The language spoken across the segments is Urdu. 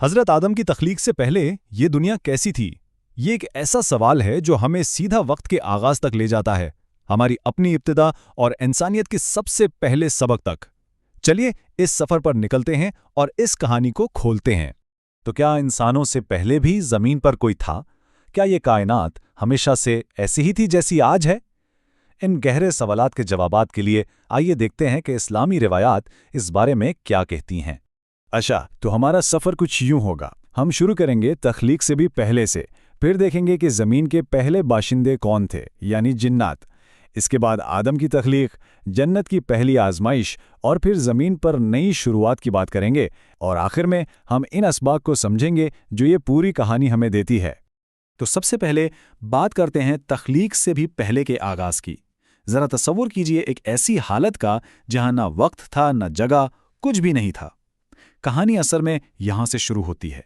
حضرت آدم کی تخلیق سے پہلے یہ دنیا کیسی تھی؟ یہ ایک ایسا سوال ہے جو ہمیں سیدھا وقت کے آغاز تک لے جاتا ہے، ہماری اپنی ابتدا اور انسانیت کے سب سے پہلے سبق تک۔ چلیے اس سفر پر نکلتے ہیں اور اس کہانی کو کھولتے ہیں۔ تو کیا انسانوں سے پہلے بھی زمین پر کوئی تھا؟ کیا یہ کائنات ہمیشہ سے ایسی ہی تھی جیسی آج ہے؟ ان گہرے سوالات کے جوابات کے لیے آئیے دیکھتے ہیں کہ اسلامی روایات اس بارے میں کیا کہتی ہیں۔ اچھا، تو ہمارا سفر کچھ یوں ہوگا۔ ہم شروع کریں گے تخلیق سے بھی پہلے سے، پھر دیکھیں گے کہ زمین کے پہلے باشندے کون تھے، یعنی جنات۔ اس کے بعد آدم کی تخلیق، جنت کی پہلی آزمائش، اور پھر زمین پر نئی شروعات کی بات کریں گے، اور آخر میں ہم ان اسباق کو سمجھیں گے جو یہ پوری کہانی ہمیں دیتی ہے۔ تو سب سے پہلے بات کرتے ہیں تخلیق سے بھی پہلے کے آغاز کی۔ ذرا تصور کیجئے ایک ایسی حالت کا جہاں نہ وقت تھا نہ جگہ، کچھ بھی نہیں تھا۔ کہانی اثر میں یہاں سے شروع ہوتی ہے۔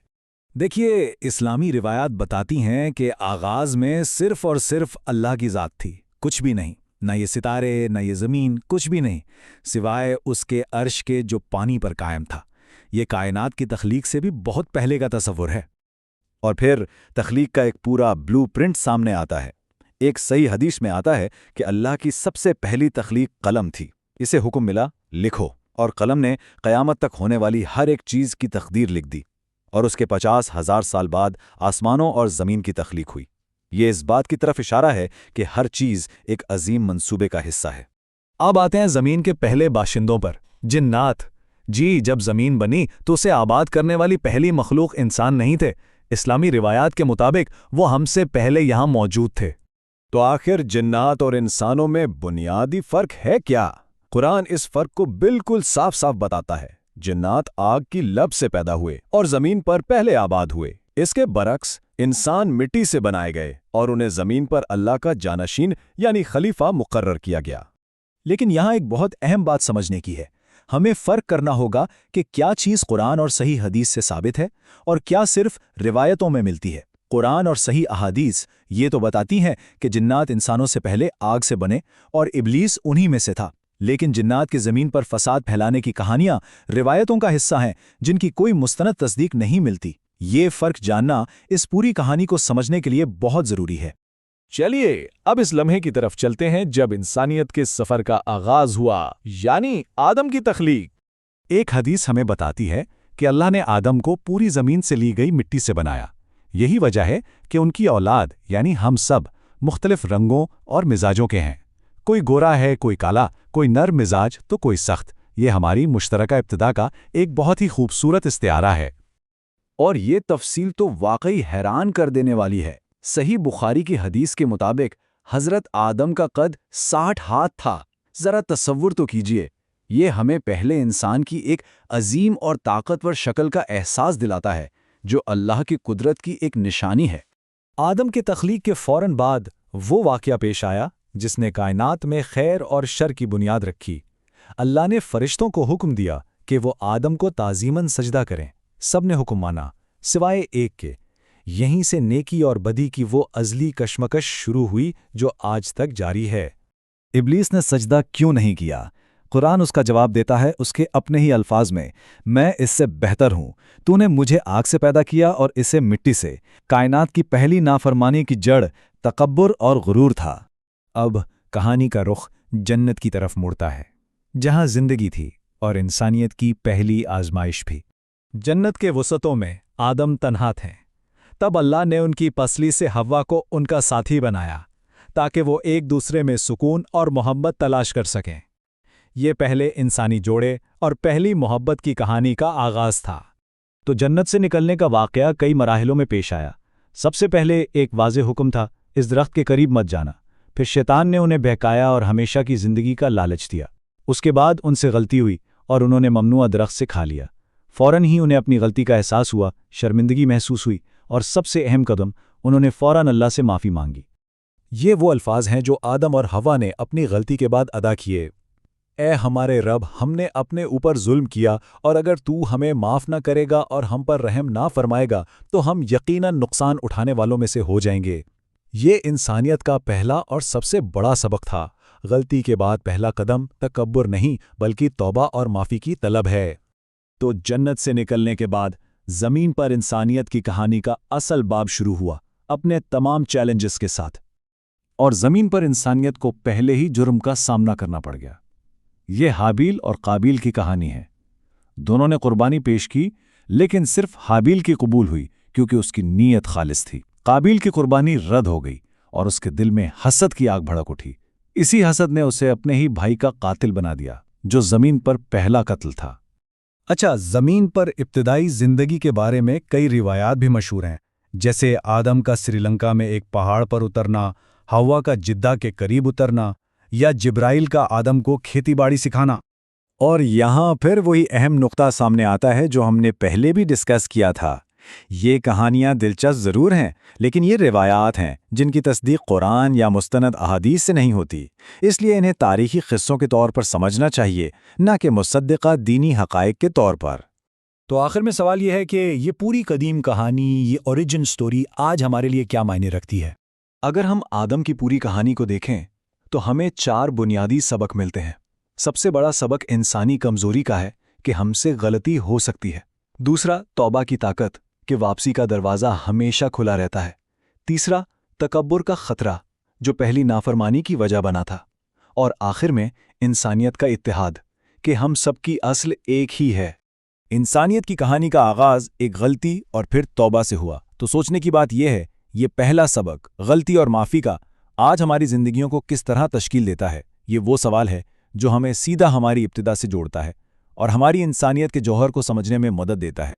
دیکھیے، اسلامی روایات بتاتی ہیں کہ آغاز میں صرف اور صرف اللہ کی ذات تھی، کچھ بھی نہیں، نہ یہ ستارے نہ یہ زمین، کچھ بھی نہیں، سوائے اس کے عرش کے جو پانی پر قائم تھا۔ یہ کائنات کی تخلیق سے بھی بہت پہلے کا تصور ہے۔ اور پھر تخلیق کا ایک پورا بلو پرنٹ سامنے آتا ہے۔ ایک صحیح حدیث میں آتا ہے کہ اللہ کی سب سے پہلی تخلیق قلم تھی۔ اسے حکم ملا، لکھو، اور قلم نے قیامت تک ہونے والی ہر ایک چیز کی تقدیر لکھ دی۔ اور اس کے 50,000 سال بعد آسمانوں اور زمین کی تخلیق ہوئی۔ یہ اس بات کی طرف اشارہ ہے کہ ہر چیز ایک عظیم منصوبے کا حصہ ہے۔ اب آتے ہیں زمین کے پہلے باشندوں پر، جنات۔ جی، جب زمین بنی تو اسے آباد کرنے والی پہلی مخلوق انسان نہیں تھے۔ اسلامی روایات کے مطابق وہ ہم سے پہلے یہاں موجود تھے۔ تو آخر جنات اور انسانوں میں بنیادی فرق ہے کیا؟ قرآن اس فرق کو بالکل صاف صاف بتاتا ہے۔ جنات آگ کی لب سے پیدا ہوئے اور زمین پر پہلے آباد ہوئے۔ اس کے برعکس انسان مٹی سے بنائے گئے اور انہیں زمین پر اللہ کا جانشین یعنی خلیفہ مقرر کیا گیا۔ لیکن یہاں ایک بہت اہم بات سمجھنے کی ہے۔ ہمیں فرق کرنا ہوگا کہ کیا چیز قرآن اور صحیح حدیث سے ثابت ہے اور کیا صرف روایتوں میں ملتی ہے۔ قرآن اور صحیح احادیث یہ تو بتاتی ہیں کہ جنات انسانوں سے پہلے آگ سے بنے اور ابلیس انہی میں سے تھا، لیکن جنات کی زمین پر فساد پھیلانے کی کہانیاں روایتوں کا حصہ ہیں جن کی کوئی مستند تصدیق نہیں ملتی۔ یہ فرق جاننا اس پوری کہانی کو سمجھنے کے لیے بہت ضروری ہے۔ چلیے اب اس لمحے کی طرف چلتے ہیں جب انسانیت کے سفر کا آغاز ہوا، یعنی آدم کی تخلیق۔ ایک حدیث ہمیں بتاتی ہے کہ اللہ نے آدم کو پوری زمین سے لی گئی مٹی سے بنایا۔ یہی وجہ ہے کہ ان کی اولاد یعنی ہم سب مختلف رنگوں اور مزاجوں کے ہیں۔ کوئی گورا ہے، کوئی کالا، کوئی نرم مزاج تو کوئی سخت۔ یہ ہماری مشترکہ ابتدا کا ایک بہت ہی خوبصورت استعارہ ہے۔ اور یہ تفصیل تو واقعی حیران کر دینے والی ہے۔ صحیح بخاری کی حدیث کے مطابق حضرت آدم کا قد 60 ہاتھ تھا۔ ذرا تصور تو کیجئے، یہ ہمیں پہلے انسان کی ایک عظیم اور طاقتور شکل کا احساس دلاتا ہے جو اللہ کی قدرت کی ایک نشانی ہے۔ آدم کے تخلیق کے فوراً بعد وہ واقعہ پیش آیا جس نے کائنات میں خیر اور شر کی بنیاد رکھی۔ اللہ نے فرشتوں کو حکم دیا کہ وہ آدم کو تعظیماً سجدہ کریں۔ سب نے حکم مانا سوائے ایک کے۔ یہیں سے نیکی اور بدی کی وہ ازلی کشمکش شروع ہوئی جو آج تک جاری ہے۔ ابلیس نے سجدہ کیوں نہیں کیا؟ قرآن اس کا جواب دیتا ہے اس کے اپنے ہی الفاظ میں اس سے بہتر ہوں۔ تو نے مجھے آگ سے پیدا کیا اور اسے مٹی سے۔ کائنات کی پہلی نافرمانی کی جڑ تکبر اور غرور تھا۔ اب کہانی کا رخ جنت کی طرف مڑتا ہے، جہاں زندگی تھی اور انسانیت کی پہلی آزمائش بھی۔ جنت کے وسطوں میں آدم تنہا تھے۔ تب اللہ نے ان کی پسلی سے حوا کو ان کا ساتھی بنایا تاکہ وہ ایک دوسرے میں سکون اور محبت تلاش کر سکیں۔ یہ پہلے انسانی جوڑے اور پہلی محبت کی کہانی کا آغاز تھا۔ تو جنت سے نکلنے کا واقعہ کئی مراحلوں میں پیش آیا۔ سب سے پہلے ایک واضح حکم تھا، اس درخت کے قریب مت جانا۔ پھر شیطان نے انہیں بہکایا اور ہمیشہ کی زندگی کا لالچ دیا۔ اس کے بعد ان سے غلطی ہوئی اور انہوں نے ممنوع درخت سے کھا لیا۔ فوراً ہی انہیں اپنی غلطی کا احساس ہوا، شرمندگی محسوس ہوئی، اور سب سے اہم قدم، انہوں نے فوراً اللہ سے معافی مانگی۔ یہ وہ الفاظ ہیں جو آدم اور حوا نے اپنی غلطی کے بعد ادا کیے۔ اے ہمارے رب، ہم نے اپنے اوپر ظلم کیا، اور اگر تو ہمیں معاف نہ کرے گا اور ہم پر رحم نہ فرمائے گا تو ہم یقیناً نقصان اٹھانے والوں میں سے ہو جائیں گے۔ یہ انسانیت کا پہلا اور سب سے بڑا سبق تھا۔ غلطی کے بعد پہلا قدم تکبر نہیں بلکہ توبہ اور معافی کی طلب ہے۔ تو جنت سے نکلنے کے بعد زمین پر انسانیت کی کہانی کا اصل باب شروع ہوا اپنے تمام چیلنجز کے ساتھ، اور زمین پر انسانیت کو پہلے ہی جرم کا سامنا کرنا پڑ گیا۔ یہ حابیل اور قابیل کی کہانی ہے۔ دونوں نے قربانی پیش کی، لیکن صرف حابیل کی قبول ہوئی کیونکہ اس کی نیت خالص تھی۔ قابیل کی قربانی رد ہو گئی اور اس کے دل میں حسد کی آگ بھڑک اٹھی۔ اسی حسد نے اسے اپنے ہی بھائی کا قاتل بنا دیا، جو زمین پر پہلا قتل تھا۔ اچھا، زمین پر ابتدائی زندگی کے بارے میں کئی روایات بھی مشہور ہیں، جیسے آدم کا سری لنکا میں ایک پہاڑ پر اترنا، ہوا کا جدہ کے قریب اترنا، یا جبرائیل کا آدم کو کھیتی باڑی سکھانا۔ اور یہاں پھر وہی اہم نقطہ سامنے آتا ہے جو ہم نے پہلے بھی ڈسکس کیا تھا۔ یہ کہانیاں دلچسپ ضرور ہیں، لیکن یہ روایات ہیں جن کی تصدیق قرآن یا مستند احادیث سے نہیں ہوتی، اس لیے انہیں تاریخی قصوں کے طور پر سمجھنا چاہیے، نہ کہ مصدقہ دینی حقائق کے طور پر۔ تو آخر میں سوال یہ ہے کہ یہ پوری قدیم کہانی، یہ اوریجن سٹوری آج ہمارے لیے کیا معنی رکھتی ہے؟ اگر ہم آدم کی پوری کہانی کو دیکھیں تو ہمیں 4 بنیادی سبق ملتے ہیں۔ سب سے بڑا سبق انسانی کمزوری کا ہے کہ ہم سے غلطی ہو سکتی ہے۔ دوسرا، توبہ کی طاقت کہ واپسی کا دروازہ ہمیشہ کھلا رہتا ہے۔ تیسرا، تکبر کا خطرہ جو پہلی نافرمانی کی وجہ بنا تھا۔ اور آخر میں انسانیت کا اتحاد کہ ہم سب کی اصل ایک ہی ہے۔ انسانیت کی کہانی کا آغاز ایک غلطی اور پھر توبہ سے ہوا۔ تو سوچنے کی بات یہ ہے، یہ پہلا سبق غلطی اور معافی کا آج ہماری زندگیوں کو کس طرح تشکیل دیتا ہے؟ یہ وہ سوال ہے جو ہمیں سیدھا ہماری ابتدا سے جوڑتا ہے اور ہماری انسانیت کے جوہر کو سمجھنے میں مدد دیتا ہے۔